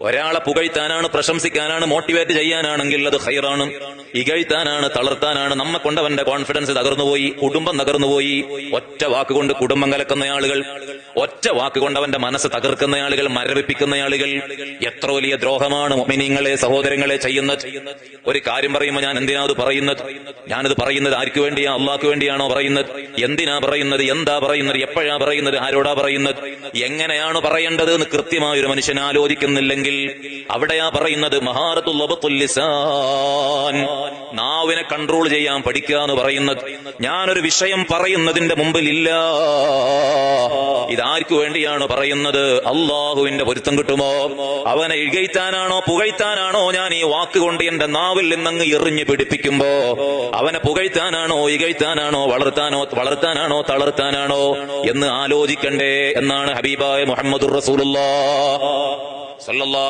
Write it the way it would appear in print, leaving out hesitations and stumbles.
ഒരാളെ പുകഴ്ത്താനാണ്, പ്രശംസിക്കാനാണ്, മോട്ടിവേറ്റ് ചെയ്യാനാണെങ്കിൽ അത് ഖൈറാണ്. ഇകഴ്ത്താനാണ്, തളർത്താനാണ്, നമ്മെ കൊണ്ടവന്റെ കോൺഫിഡൻസ് തകർന്നുപോയി, കുടുംബം തകർന്നുപോയി. ഒറ്റ വാക്കുകൊണ്ട് കുടുംബം കലക്കുന്ന ആളുകൾ, ഒറ്റ വാക്കുകൊണ്ട് അവന്റെ മനസ്സ് തകർക്കുന്ന ആളുകൾ, മരവിപ്പിക്കുന്ന ആളുകൾ. എത്ര വലിയ ദ്രോഹമാണ് മുഅ്മിനീങ്ങളെ, സഹോദരങ്ങളെ ചെയ്യുന്നത്. ഒരു കാര്യം പറയുമ്പോൾ ഞാൻ എന്തിനാ അത് പറയുന്നത്? ഞാനത് പറയുന്നത് ആർക്ക് വേണ്ടിയാ? അള്ളാഹ്ക്ക് വേണ്ടിയാണോ പറയുന്നത്? എന്തിനാ പറയുന്നത്? എന്താ പറയുന്നത്? എപ്പോഴാ പറയുന്നത്? ആരോടാ പറയുന്നത്? എങ്ങനെയാണ് പറയേണ്ടത് എന്ന് കൃത്യമായൊരു മനുഷ്യൻ ആലോചിക്കുന്നില്ലെങ്കിൽ അവിടെയാ പറയുന്നത് മഹാറത്തുൽ ലബ്തുൽ ലിസാൻ, നാവിനെ കൺട്രോൾ ചെയ്യാൻ പഠിക്കുക എന്ന് പറയുന്നത്. ഞാനൊരു വിഷയം പറയുന്നതിന്റെ മുമ്പിൽ ഇല്ല, ഇതാർക്കു വേണ്ടിയാണ് പറയുന്നത്? അള്ളാഹുവിന്റെ പൊരുത്തം കിട്ടുമോ? അവനെ ഇകഴ്ത്താനാണോ പുകഴ്ത്താനാണോ ഞാൻ ഈ വാക്കുകൊണ്ട് എന്റെ നാവിൽ നിന്നങ്ങ് എറിഞ്ഞ് പിടിപ്പിക്കുമ്പോ? അവനെ പുകഴ്ത്താനാണോ ഇകഴ്ത്താനാണോ വളർത്താനാണോ തളർത്താനാണോ എന്ന് ആലോചിക്കണ്ടേ എന്നാണ് ഹബീബായ മുഹമ്മദുർ റസൂലുള്ളാഹ് സല്ലല്ലാഹു